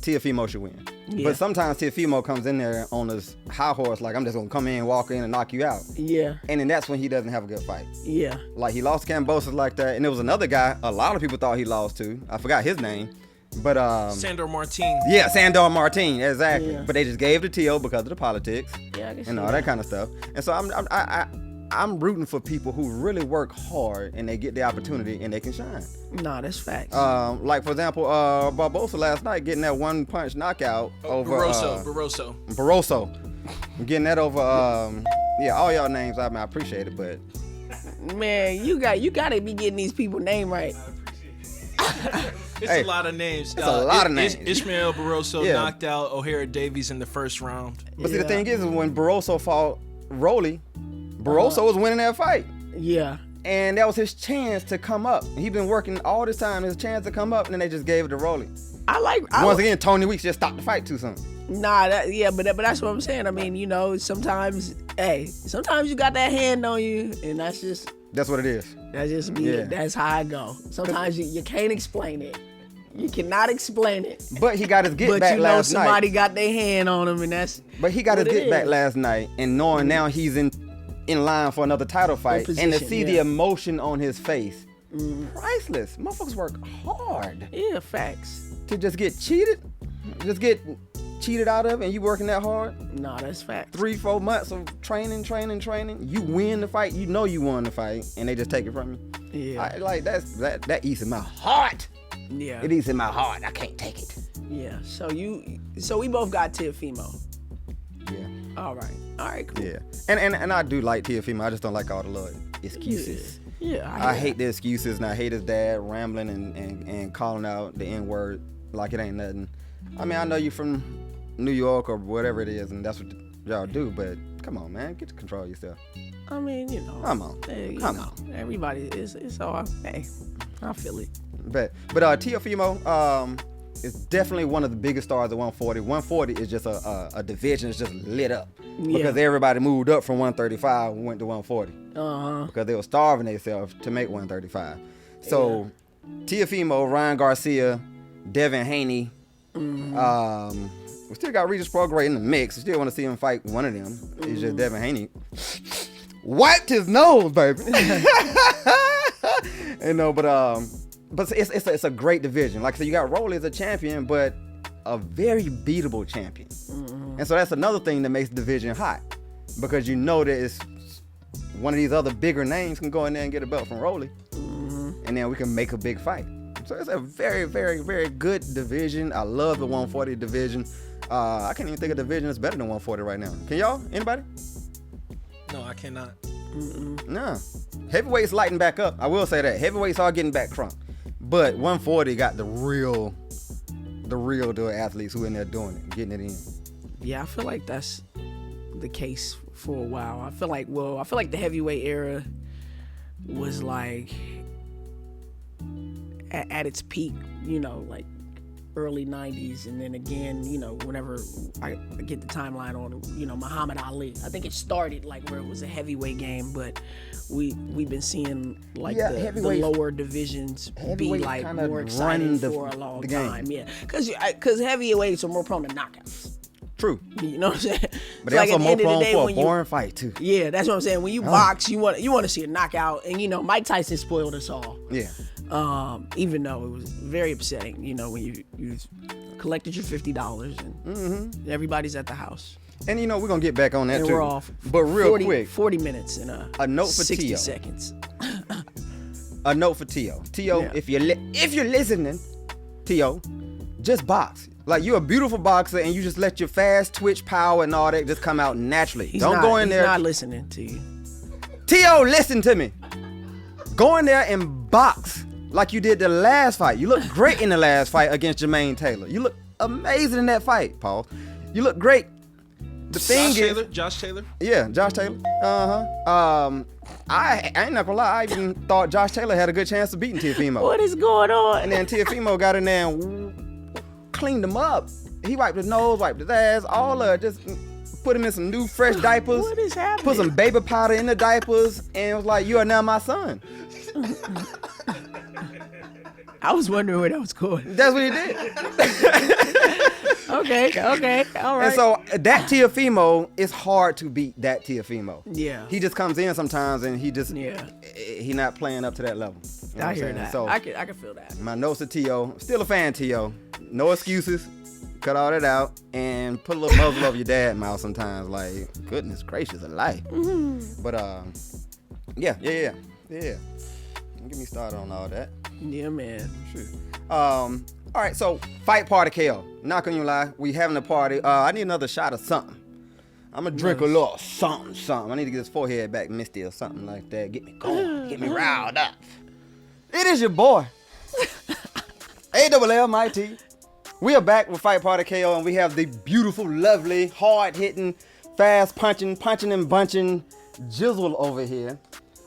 Teofimo should win. Yeah. But sometimes Teofimo comes in there on his high horse, like I'm just gonna come in, walk in, and knock you out. Yeah. And then that's when he doesn't have a good fight. Yeah. Like he lost to Cambosis like that, and there was another guy a lot of people thought he lost to. I forgot his name. But Sandor Martin. Yeah, Sandor Martin, exactly. Yeah. But they just gave it to Teo because of the politics. Yeah, I guess and all that kind of stuff. And so I'm rooting for people who really work hard and they get the opportunity and they can shine. Nah, that's facts. Like for example, Barbosa last night getting that one punch knockout over Barroso. Getting that over all y'all names, I appreciate it, but man, you gotta be getting these people name right. It's a lot of names. It's a lot of names. Ishmael Barroso knocked out O'Hara Davies in the first round. But see, the thing is when Barroso fought Rolly, Barroso was winning that fight. Yeah. And that was his chance to come up. He'd been working all this time, his chance to come up, and then they just gave it to Rolly. Once again, Tony Weeks just stopped the fight too soon. Nah, but that's what I'm saying. I mean, sometimes you got that hand on you, and that's what it is. That's just me. Yeah. That's how I go. Sometimes you can't explain it. You cannot explain it. But he got his get back last night. But somebody got their hand on him, and that's. But he got his get back last night, and knowing now he's in line for another title fight, and to see the emotion on his face, priceless. Motherfuckers work hard. Yeah, facts. To just get cheated out of, and you working that hard. Nah, that's facts. 3-4 months of training. You win the fight. You know you won the fight, and they just take it from you. Yeah. That eats in my heart. Yeah. It eats in my heart. I can't take it. Yeah. So we both got Teofimo. Yeah. All right, cool. Yeah. And I do like Teofimo. I just don't like all the little excuses. Yeah. I hate the excuses, and I hate his dad rambling and calling out the N-word like it ain't nothing. I mean, I know you from New York or whatever it is, and that's what y'all do, but come on, man. Get to control yourself. I mean, Come on. Come on. Everybody it's all, hey, I feel it. But Teofimo is definitely one of the biggest stars at 140. 140 is just a division that's just lit up. Yeah. Because everybody moved up from 135 and went to 140. Uh-huh. Because they were starving themselves to make 135. So Teofimo, Ryan Garcia, Devin Haney, we still got Regis Prograis in the mix. We still want to see him fight one of them. It's just Devin Haney wiped his nose, baby. But it's a great division. Like I said, you got Rolly as a champion, but a very beatable champion. And so that's another thing that makes the division hot, because you know that it's one of these other bigger names can go in there and get a belt from Rolly, and then we can make a big fight. So it's a very, very, very good division. I love the 140 division. I can't even think of a division that's better than 140 right now. Can y'all? Anybody? No, I cannot. No. Heavyweight's lighting back up. I will say that. Heavyweights are getting back crunk. But 140 got the real deal athletes who in there doing it, getting it in. Yeah, I feel like that's the case for a while. I feel like the heavyweight era was like at its peak, like early 90s, and then again, whenever I get the timeline on, Muhammad Ali. I think it started like where it was a heavyweight game, but we've been seeing like the lower divisions be like more exciting for a long time. Yeah, because heavyweights are more prone to knockouts. True. You know what I'm saying? But they're also more prone for a boring fight too. Yeah, that's what I'm saying. When you box, you want to see a knockout, and Mike Tyson spoiled us all. Yeah. Even though it was very upsetting, when you collected your $50 and everybody's at the house. And you know, we're gonna get back on that And too. we're off. But real quick, 40 minutes and a note for 60 Teo. seconds. A note for Teo. Teo, Yeah. if you're listening, Teo, just box. Like, you're a beautiful boxer, and you just let your fast twitch power and all that just come out naturally. Don't go in there. He's not listening to you. Teo, listen to me. Go in there and box like you did the last fight. You look great in the last fight against Jamaine Taylor. You look amazing in that fight, Paul. You look great. The thing is, Josh Taylor. yeah, Josh Taylor. I ain't not gonna lie. I even thought Josh Taylor had a good chance of beating Teofimo. What is going on? And then Teofimo got in there and cleaned him up. He wiped his nose, wiped his ass, all of it. Just put him in some new fresh diapers. What is happening? Put some baby powder in the diapers, and was like, "You are now my son." I was wondering where that was going. That's what he did. Okay, all right. And so that Teofimo, it's hard to beat that Teofimo. Yeah. He just comes in sometimes, and he not playing up to that level. You know I what I'm hear saying? that. So I can feel that. my notes to Teo, still a fan, Teo. No excuses. Cut all that out and put a little muzzle over your dad's mouth sometimes. Like, goodness gracious of life. Mm-hmm. But yeah. Don't get me started on all that. Yeah, man. Shit. All right, so fight party, KO. Not gonna lie, we having a party. I need another shot of something. I'm gonna drink a little something. I need to get this forehead back misty or something like that. Get me going, get me riled up. It is your boy, ALLMIT. We are back with Fight Party KO, and we have the beautiful, lovely, hard-hitting, fast-punching and bunching Jizzle over here.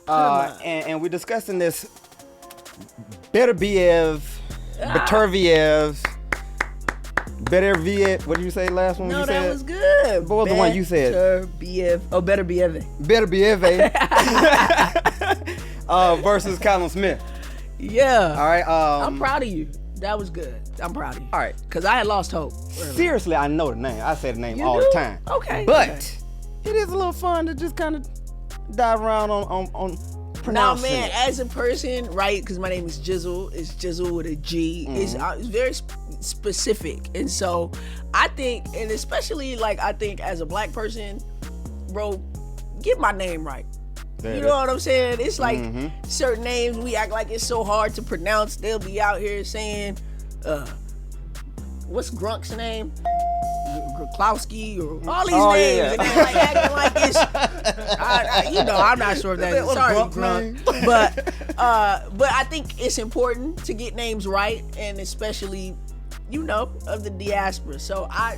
And we're discussing this Beterbiev, what did you say last one? No, you that said? Was good. What was the one you said? Beterbiev. Oh, Beterbiev. Beterbiev versus Callum Smith. Yeah. All right. I'm proud of you. That was good. I'm proud of you. All right. Because I had lost hope. earlier. Seriously, I know the name. I say the name You all do? the time. Okay. But okay. it is a little fun to just kind of dive around on Now, pronouncing man, it. as a person, right, because my name is Jizzle. It's Jizzle with a G. It's very specific. And so I think, and especially like I think as a black person, bro, get my name right. You know what I'm saying? It's like certain names we act like it's so hard to pronounce. They'll be out here saying, what's Grunk's name? Gruklowski or all these names. Yeah. And they're like acting like it's, I'm not sure if that's, sorry, Grunk. But I think it's important to get names right, and especially, of the diaspora. So I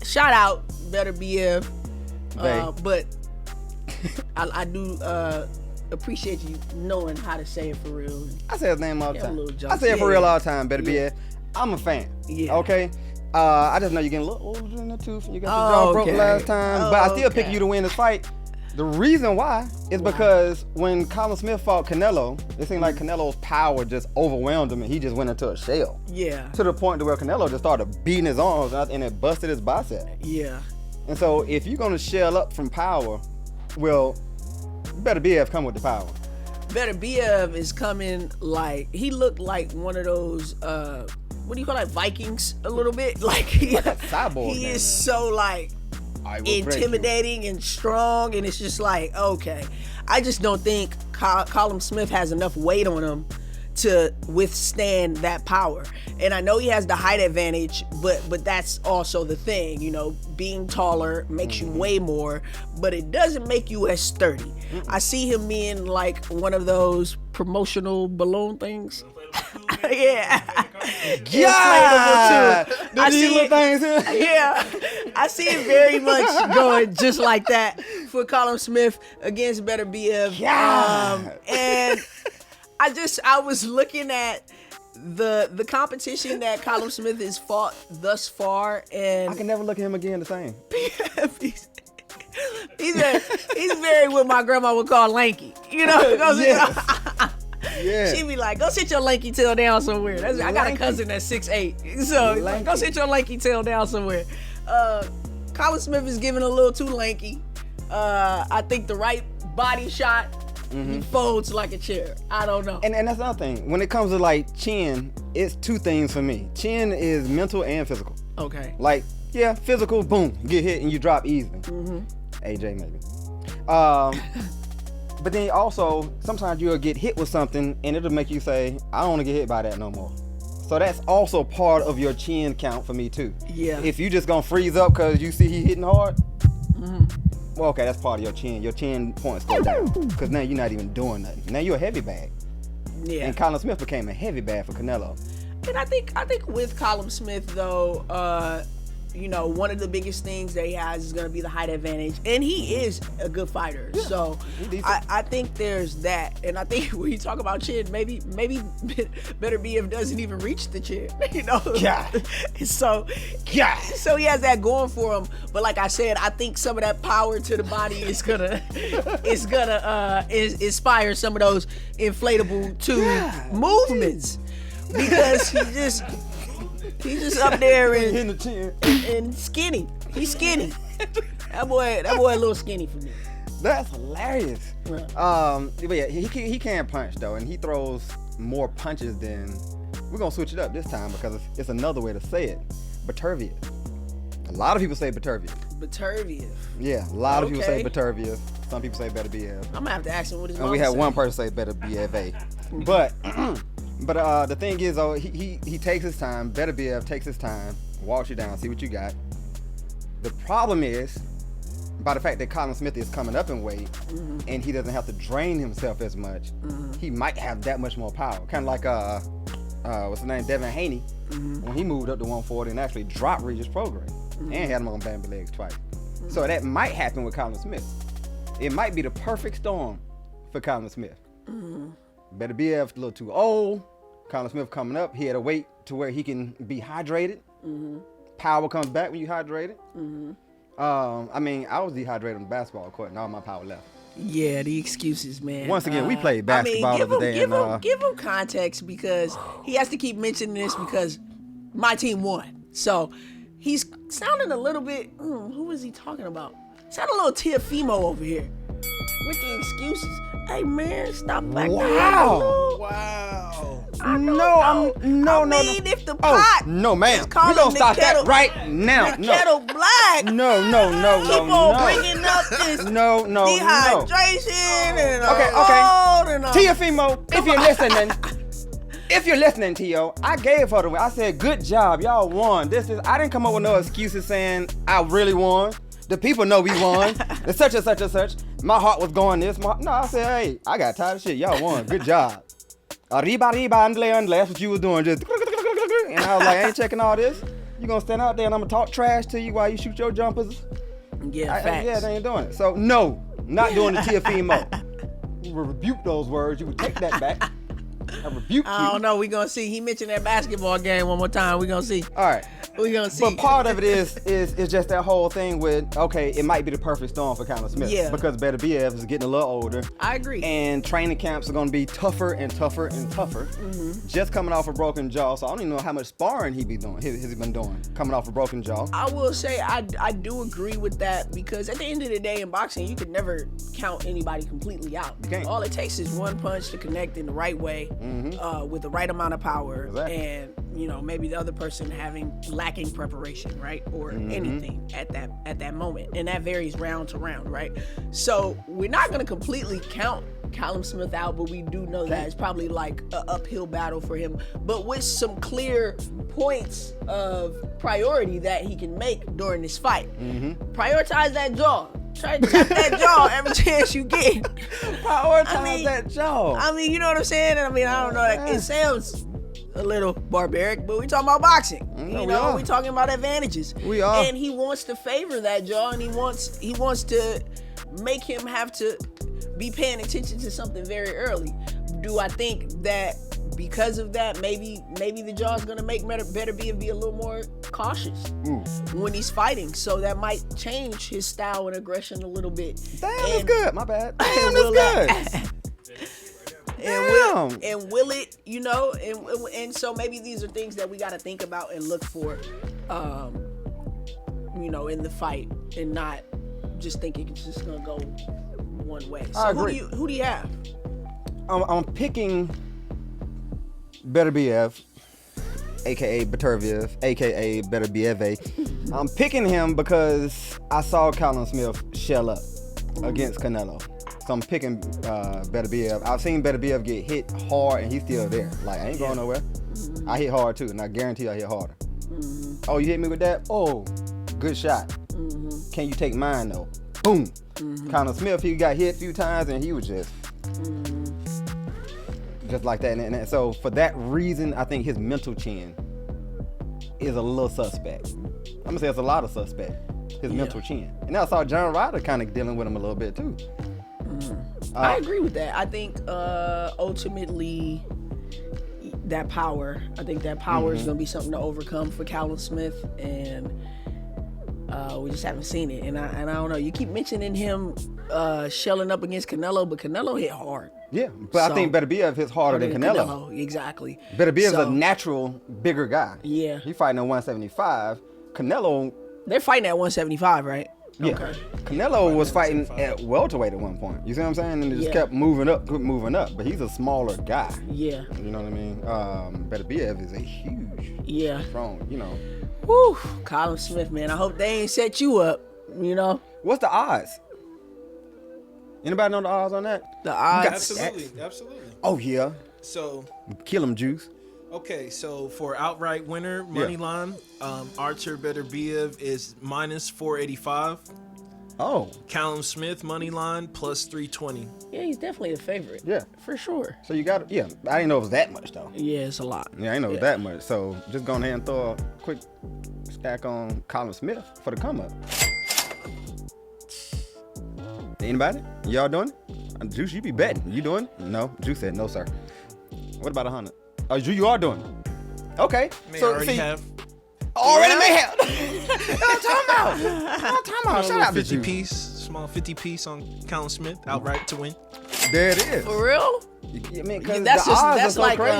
shout out Beterbiev, but I do appreciate you knowing how to say it for real. I say his name all the Yeah, a time. little joke. I say it for Yeah. real all the time, Beterbiev. Yeah. I'm a fan. Yeah. Okay? I just know you're getting a little older in the tooth. You got your jaw broke Okay. last time. But I still pick Okay. you to win this fight. The reason why is because when Callum Smith fought Canelo, it seemed like Canelo's power just overwhelmed him and he just went into a shell. Yeah. To the point to where Canelo just started beating his arms out and it busted his bicep. Yeah. And so if you're gonna shell up from power, well, Beterbiev come with the power. Beterbiev is coming like, he looked like one of those, what do you call it, Vikings a little bit? Like he cyborg, he man. is so like I will break you. intimidating and strong, and it's just like, okay. I just don't think Callum Smith has enough weight on him to withstand that power. And I know he has the height advantage, but that's also the thing, being taller makes you weigh more, but it doesn't make you as sturdy. I see him being like one of those promotional balloon things. Yeah. Yeah. I see little it. things here. Yeah, I see it very much going just like that for Callum Smith against Beterbiev. Yeah. And I was looking at the competition that Callum Smith has fought thus far, and I can never look at him again the same. he's very what my grandma would call lanky. Yeah. She'd be like, go sit your lanky tail down somewhere. I got a cousin that's 6'8", so like, go sit your lanky tail down somewhere. Callum Smith is giving a little too lanky. I think the right body shot, he folds like a chair. I don't know. And that's another thing. When it comes to like chin, it's two things for me. Chin is mental and physical. Okay. Like Yeah, physical, boom, get hit and you drop easily. AJ maybe. But then also, sometimes you'll get hit with something and it'll make you say, I don't want to get hit by that no more. So that's also part of your chin count for me too. Yeah. If you just gonna freeze up because you see he hitting hard, well, okay, that's part of your chin. Your chin points go down because now you're not even doing nothing. Now you're a heavy bag. Yeah. And Callum Smith became a heavy bag for Canelo. And I think with Callum Smith though, one of the biggest things that he has is going to be the height advantage, and he is a good fighter. Yeah, so I think there's that, and I think when you talk about chin, maybe Beterbiev doesn't even reach the chin, Yeah. So he has that going for him. But like I said, I think some of that power to the body is gonna inspire some of those inflatable tube movements, because he's just up there and skinny. He's skinny. That boy a little skinny for me. That's hilarious. Yeah. But yeah, he can punch though, and he throws more punches than. We're gonna switch it up this time because it's another way to say it. Beterbiev. A lot of people say Beterbiev. Beterbiev. Yeah, a lot of people say Beterbiev. Some people say Beterbiev. I'm gonna have to ask him what his mom And we had say. one person say Beterbiev. But the thing is, though, he takes his time. Beterbiev takes his time, walks you down, see what you got. The problem is, by the fact that Callum Smith is coming up in weight, and he doesn't have to drain himself as much, he might have that much more power. Kind of like what's his name, Devin Haney, when he moved up to 140 and actually dropped Regis Prograis and had him on bambi legs twice. So that might happen with Callum Smith. It might be the perfect storm for Callum Smith. Beterbiev a little too old. Callum Smith coming up. He had to wait to where he can be hydrated. Power comes back when you hydrated. I was dehydrated on the basketball court and all my power left. Yeah, the excuses, man. Once again, we played basketball the other day. Give him context, because he has to keep mentioning this because my team won. So he's sounding a little bit, who was he talking about? Sounding a little Teofimo over here with the excuses. Hey man, stop back there. Wow. If the pot no, ma'am. is We calling gonna the stop kettle, that right now. the kettle black. No. Keep on bringing up this dehydration and cold and Teofimo, if you're listening, Tio, I gave her the win. I said, good job, y'all won. I didn't come up with no excuses saying I really won. The people know we won. It's such and such and such. My heart was going this. No, I said, hey, I got tired of shit. Y'all won. Good job. Arriba, andle. That's what you was doing. Just. And I was like, I ain't checking all this. You gonna stand out there and I'm gonna talk trash to you while you shoot your jumpers? Yeah, facts. They ain't doing it. So, no, not doing the Teofimo. You would rebuke those words. You would take that back. I rebuke you. I don't know. We gonna see. He mentioned that basketball game one more time. We gonna see. All right. We gonna see. But part of it is just that whole thing with, okay, it might be the perfect storm for Callum Smith. Yeah. Because Beterbiev is getting a little older. I agree. And training camps are going to be tougher and tougher and tougher. Just coming off a broken jaw, so I don't even know how much sparring has he been doing coming off a broken jaw. I will say I do agree with that, because at the end of the day in boxing, you could never count anybody completely out. You can't. All it takes is one punch to connect in the right way, with the right amount of power, exactly. And maybe the other person lacking preparation, right, or anything at that moment, and that varies round to round, right? So we're not going to completely count Callum Smith out, but we do know that it's probably like an uphill battle for him, but with some clear points of priority that he can make during this fight. Prioritize that jaw. Try to tap that jaw every chance you get. Prioritize that jaw. I mean, you know what I'm saying? I don't know. It sounds a little barbaric, but we talking about boxing. We talking about advantages. We are. And he wants to favor that jaw, and he wants to make him have to be paying attention to something very early. Do I think that because of that, maybe the jaw is gonna make Beterbiev be a little more cautious when he's fighting? So that might change his style and aggression a little bit. Damn, that's good. My bad. Damn, that's good. And will it, and so maybe these are things that we got to think about and look for, in the fight, and not just thinking it's just gonna go one way. So I agree. Who do you have? I'm picking Beterbiev a.k.a. Beterbiev, a.k.a. Beterbiev. I'm picking him because I saw Callum Smith shell up against Canelo. So I'm picking Beterbiev. I've seen Beterbiev get hit hard, and he's still there. Like, I ain't going nowhere. I hit hard, too, and I guarantee I hit harder. Oh, you hit me with that? Oh, good shot. Can you take mine, though? Boom. Callum Smith, he got hit a few times, and he was just like that. And so for that reason, I think his mental chin is a little suspect. I'm gonna say it's a lot of suspect. His mental chin. And I saw John Ryder kind of dealing with him a little bit too. I agree with that. I think ultimately that power. I think that power is gonna be something to overcome for Callum Smith, and we just haven't seen it. And I don't know. You keep mentioning him shelling up against Canelo, but Canelo hit hard. Yeah, but I think Beterbiev hits harder than Canelo. Exactly. Beterbiev's a natural bigger guy. Yeah. He fighting at 175. Canelo. They're fighting at 175, right? Yeah. Okay. Canelo was fighting at welterweight at one point. You see what I'm saying? And it just kept moving up. But he's a smaller guy. Yeah. You know what I mean? Beterbiev is a huge, strong, you know. Whew. Callum Smith, man. I hope they ain't set you up, you know? What's the odds? Anybody know the odds on that? The odds? Absolutely. Oh, yeah. So, kill him, Juice. okay, so for outright winner, money line, Artur Beterbiev is minus 485. Oh. Callum Smith, money line, plus 320. Yeah, he's definitely a favorite. Yeah. For sure. So you got, I didn't know it was that much, though. Yeah, it's a lot. Yeah, I didn't know it was that much. So just go ahead and throw a quick stack on Callum Smith for the come up. Anybody? Y'all doing it? Juice, you be betting. You doing it? No. Juice said no, sir. What about 100? Oh, you are doing it. Okay. Already have. Already may have. What I'm talking about. Shout out to 50 Juice. piece, small 50 piece on Callum Smith, outright to win. There it is. For real? I mean, because That's the odds that's are so like crazy.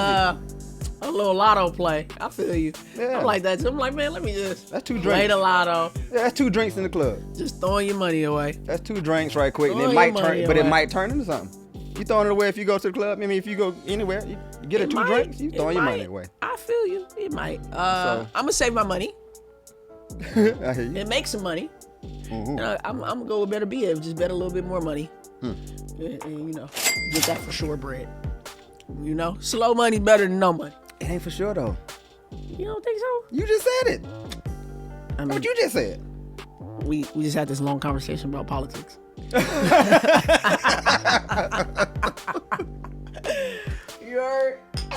a little lotto play. I feel you. Yeah. I'm like that too. I'm like, man, let me just That's 2 play drinks. the lotto. Yeah, that's 2 drinks in the club. Just throwing your money away. That's 2 drinks right quick, and Throw it your might money turn, but it away. might turn into something. You throwing it away if you go to the club. I mean, if you go anywhere, you get It 2 might. drinks, you throwing It your might. money away. I feel you. It might. So- I'm gonna save my money I hear you. and make some money. Mhm. I'm gonna go with Beterbiev. Just bet a little bit more money, Hmm. and get that for sure bread. You know, slow money better than no money. It ain't for sure though. You don't think so? You just said it. I mean, What you just said? we just had this long conversation about politics.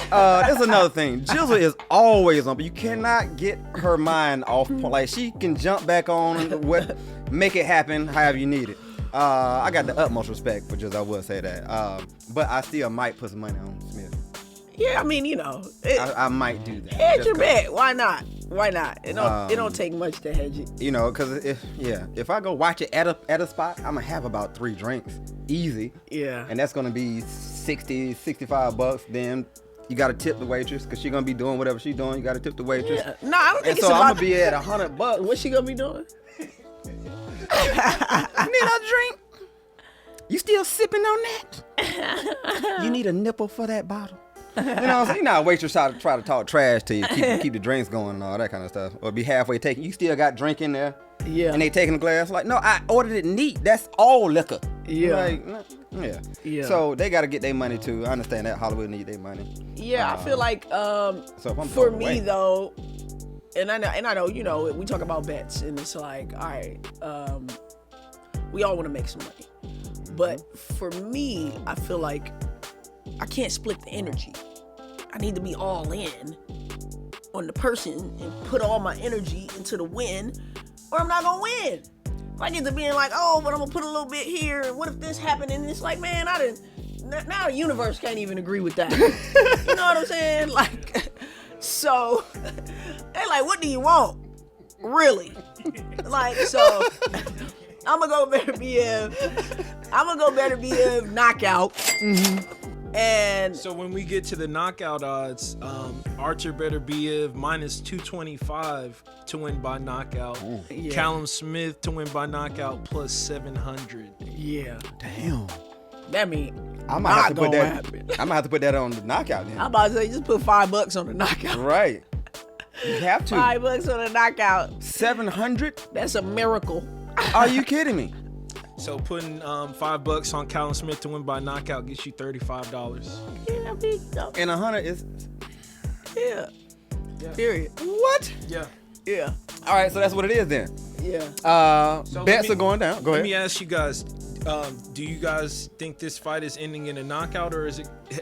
There's another thing. Jizzle is always on, but you cannot get her mind off point. Like, she can jump back on make it happen however you need it. I got the utmost respect for Jizzle, I will say that. But I still might put some money on Smith. Yeah, I mean, I might do that. hedge Just your 'cause. bet. Why not? Why not? It don't take much to hedge it. You know, because if I go watch it at a spot, I'm gonna have about 3 drinks, easy. Yeah. And that's gonna be $65. Then you gotta tip the waitress because she's gonna be doing whatever she's doing. You gotta tip the waitress. Yeah. No, I don't think And it's so I'm about. gonna be at $100. What's she gonna be doing? You need a drink? You still sipping on that? You need a nipple for that bottle? You know what I'm saying? You know, a waitress try to talk trash to you, keep the drinks going and all that kind of stuff. Or be halfway taking. You still got drink in there. Yeah. And they taking a glass. Like, no, I ordered it neat. That's all liquor. Yeah. Like, no, yeah. Yeah. So they got to get their money too. I understand that Hollywood need their money. Yeah, I feel like So if I'm for throwing me away- though, and I know, we talk about bets, and it's like, all right, we all want to make some money, but for me, I feel like I can't split the energy. I need to be all in on the person and put all my energy into the win, or I'm not gonna win. If I get to being like, oh, but I'm gonna put a little bit here, and what if this happened? And it's like, man, now the universe can't even agree with that. You know what I'm saying? Like, so they're like, what do you want? Really? Like, so I'm gonna go Beterbiev knockout. And So when we get to the knockout odds, Artur Beterbiev minus 225 to win by knockout. Yeah. Callum Smith to win by knockout plus 700. yeah, Damn. that mean I might have to put gonna that. happen. I might have to put that on the knockout then. I'm about to say, just put $5 on the knockout. Right. You have to. $5 on a knockout. 700? That's a miracle. Are you kidding me? So putting $5 on Callum Smith to win by knockout gets you $35. Yeah, big no. And 100 is Yeah. Period. what? Yeah. Yeah. All right, so that's what it is then. Yeah. So Bets are going down. Go Let ahead. me ask you guys, do you guys think this fight is ending in a knockout, or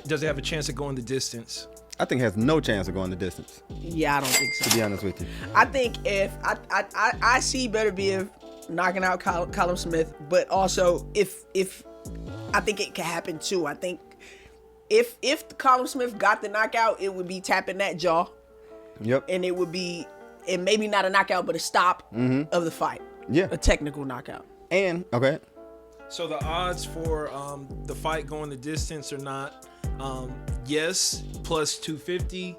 does it have a chance of going the distance? I think it has no chance of going the distance, Yeah, I don't think so. to be honest with you. I think if I see Beterbiev knocking out Callum Smith, but also if I think it can happen too. I think if Callum Smith got the knockout, it would be tapping that jaw, Yep. and it would be, and maybe not a knockout, but a stop of the fight. Yeah. A technical knockout. And, okay. So the odds for the fight going the distance are not yes, plus 250,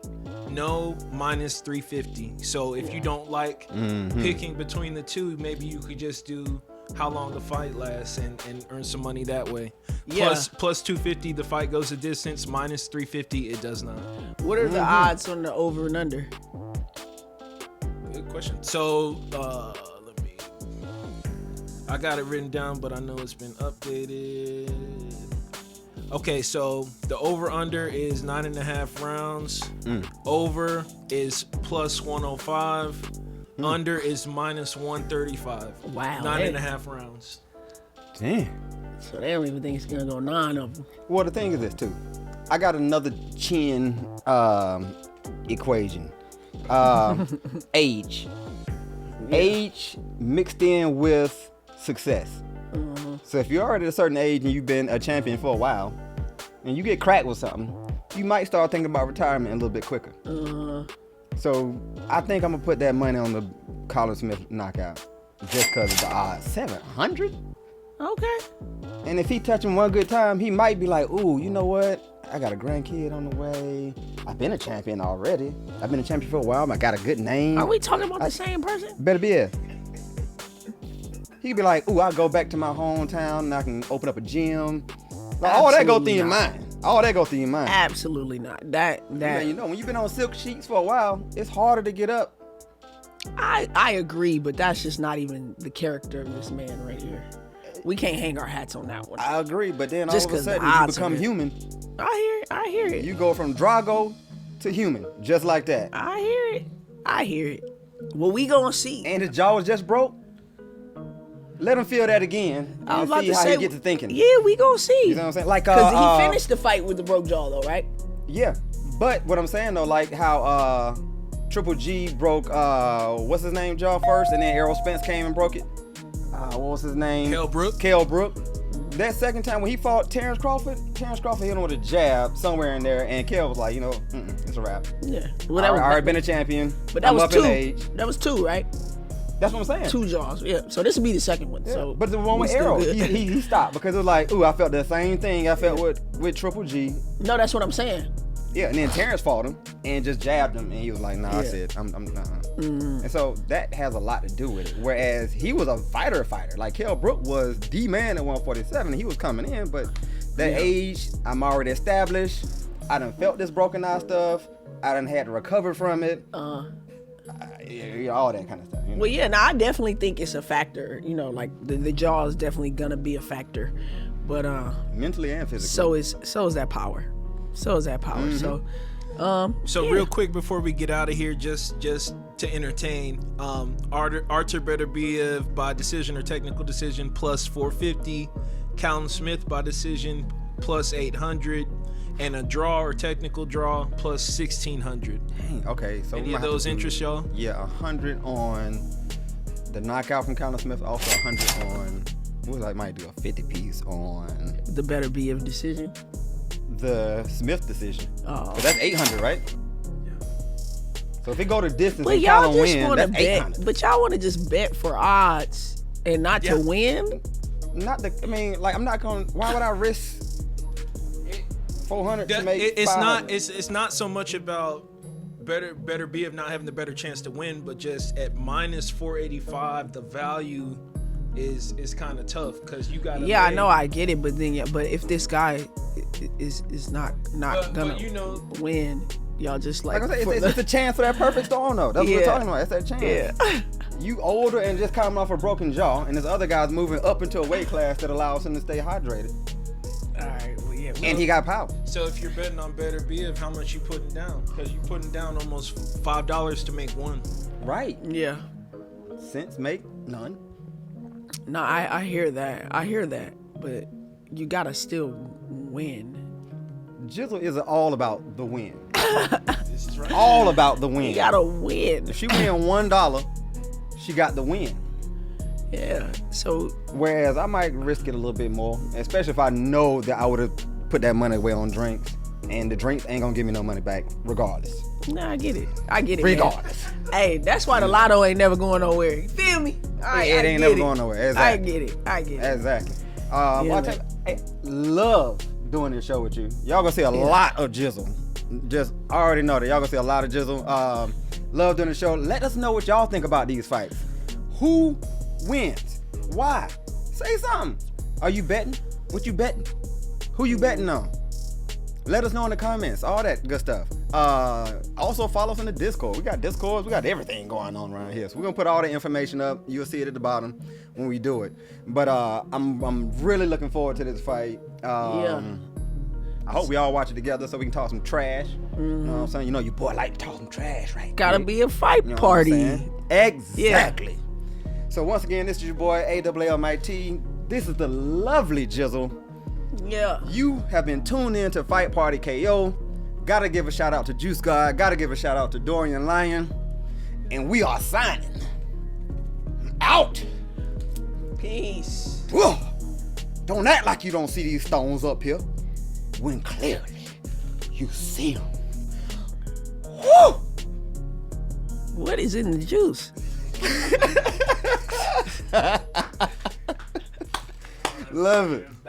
no, minus 350. So if you don't like picking between the two, maybe you could just do how long the fight lasts and earn some money that way. Yeah. Plus 250, the fight goes the distance. Minus 350, it does not. What are the odds on the over and under? Good question. So I got it written down, but I know it's been updated. Okay, so the over-under is 9.5 rounds. Over is plus 105. Under is minus 135. Wow. 9.5 rounds. Damn. So they don't even think it's gonna go 9 of them. Well, the thing is this, too. I got another chin equation. Age. Age mixed in with success. So if you're already at a certain age and you've been a champion for a while, and you get cracked with something, you might start thinking about retirement a little bit quicker. So I think I'm gonna put that money on the Callum Smith knockout just because of the odds. 700? Okay. And if he touch him one good time, he might be like, ooh, you know what? I got a grandkid on the way. I've been a champion already. I've been a champion for a while. I got a good name. Are we talking about the same person? Beterbiev. He'd be like, ooh, I'll go back to my hometown and I can open up a gym. Like, all that go through your mind. All that go through your mind. Absolutely not. That Man, you know, when you've been on silk sheets for a while, it's harder to get up. I agree, but that's just not even the character of this man right here. We can't hang our hats on that one. I agree, but then Just all of a 'cause the sudden you odds become are good. human. I hear it. You go from Drago to human, just like that. I hear it. Well, we gonna see. And his jaw was just broke. Let him feel that again I was and about see to how say, he gets to thinking. Yeah, we gonna see. You know what I'm saying? Like, Because he finished the fight with the broke jaw, though, right? Yeah, but what I'm saying though, like how Triple G broke what's his name jaw first, and then Errol Spence came and broke it. What was his name? Kell Brook. Kell Brook. That second time when he fought Terrence Crawford hit him with a jab somewhere in there, and Kell was like, you know, it's a wrap. Yeah. I already been a champion. But that I'm was up two. in age. That was two, right? That's what I'm saying. 2 jaws. Yeah. So this would be the second one. Yeah. So, But the one we with still Errol, good. he stopped because it was like, ooh, I felt the same thing I felt with Triple G. No, that's what I'm saying. Yeah, and then Terrence fought him and just jabbed him, and he was like, nah, that's Yeah. it. I'm And so that has a lot to do with it. Whereas he was a fighter. Like Kell Brook was the man at 147. He was coming in, but that age, I'm already established. I done felt this broken eye stuff. I done had to recover from it. All that kind of stuff. You know? Well, yeah, now I definitely think it's a factor. You know, like the jaw is definitely gonna be a factor. But Mentally and physically. so is that power. So So real quick before we get out of here, just to entertain, Artur Beterbiev by decision or technical decision plus 450, Callum Smith by decision plus 800, and a draw or technical draw plus 1600. Dang, okay, so Any of those interest y'all? Yeah, 100 on the knockout from Callum Smith. Also 100 on. What was I might do a 50 piece on the Beterbiev decision. the Smith decision. Oh. But that's 800, right? Yeah. So if it go to distance But and y'all Callum just win, want to that's bet. 800. But y'all want to just bet for odds and not to win. Not the. I mean, like I'm not gonna. Why would I risk 400 to make It's 500? not. It's not so much about Beterbiev not having the better chance to win, but just at minus 485, the value is kind of tough because you got. Yeah, I know, I get it, but then but if this guy is not gonna but you know, win, y'all just like. Like I for said, the- it's a chance for that perfect storm, though. That's what we're talking about. It's that chance. Yeah. You older and just coming off a broken jaw, and this other guy's moving up into a weight class that allows him to stay hydrated. All right. Well, yeah. And he got power. So if you're betting on Beterbiev, how much you putting down? Because you putting down almost $5 to make one. Right. Yeah. Sense make none. No, I hear that. I hear that. But you gotta still win. Jizzle is all about the win. This is right. All about the win. You gotta win. If she win $1, she got the win. Yeah. So Whereas I might risk it a little bit more, especially if I know that I would have put that money away on drinks, and the drinks ain't gonna give me no money back, regardless. nah, I get it. I get it. Regardless. Man. Hey, that's why the lotto ain't never going nowhere. You feel me? I It ain't get never going nowhere. Exactly. I get it. I get it. Exactly. Well, I man. tell you, hey, love doing this show with you. Y'all gonna see a lot of Jizzle. Just I already know that y'all gonna see a lot of Jizzle. Love doing the show. Let us know what y'all think about these fights. Who wins? Why? Say something. Are you betting? What you betting? Who you betting on? Let us know in the comments. All that good stuff. Also follow us in the Discord. We got Discords. We got everything going on around here. So we're gonna put all the information up. You'll see it at the bottom when we do it. But I'm really looking forward to this fight. Yeah. I hope we all watch it together so we can talk some trash. You know what I'm saying? You know your boy like to talk some trash, right? Gotta Rick? be a fight You know what I'm party. saying? Exactly. So once again, this is your boy AWLMIT. This is the lovely Jizzle. Yeah. You have been tuned in to Fight Party KO. Gotta give a shout out to Juice God. Gotta give a shout out to Dorian Lyon. And we are signing out. Peace. Whoa. Don't act like you don't see these stones up here when clearly you see them. Woo! What is in the juice? Love it.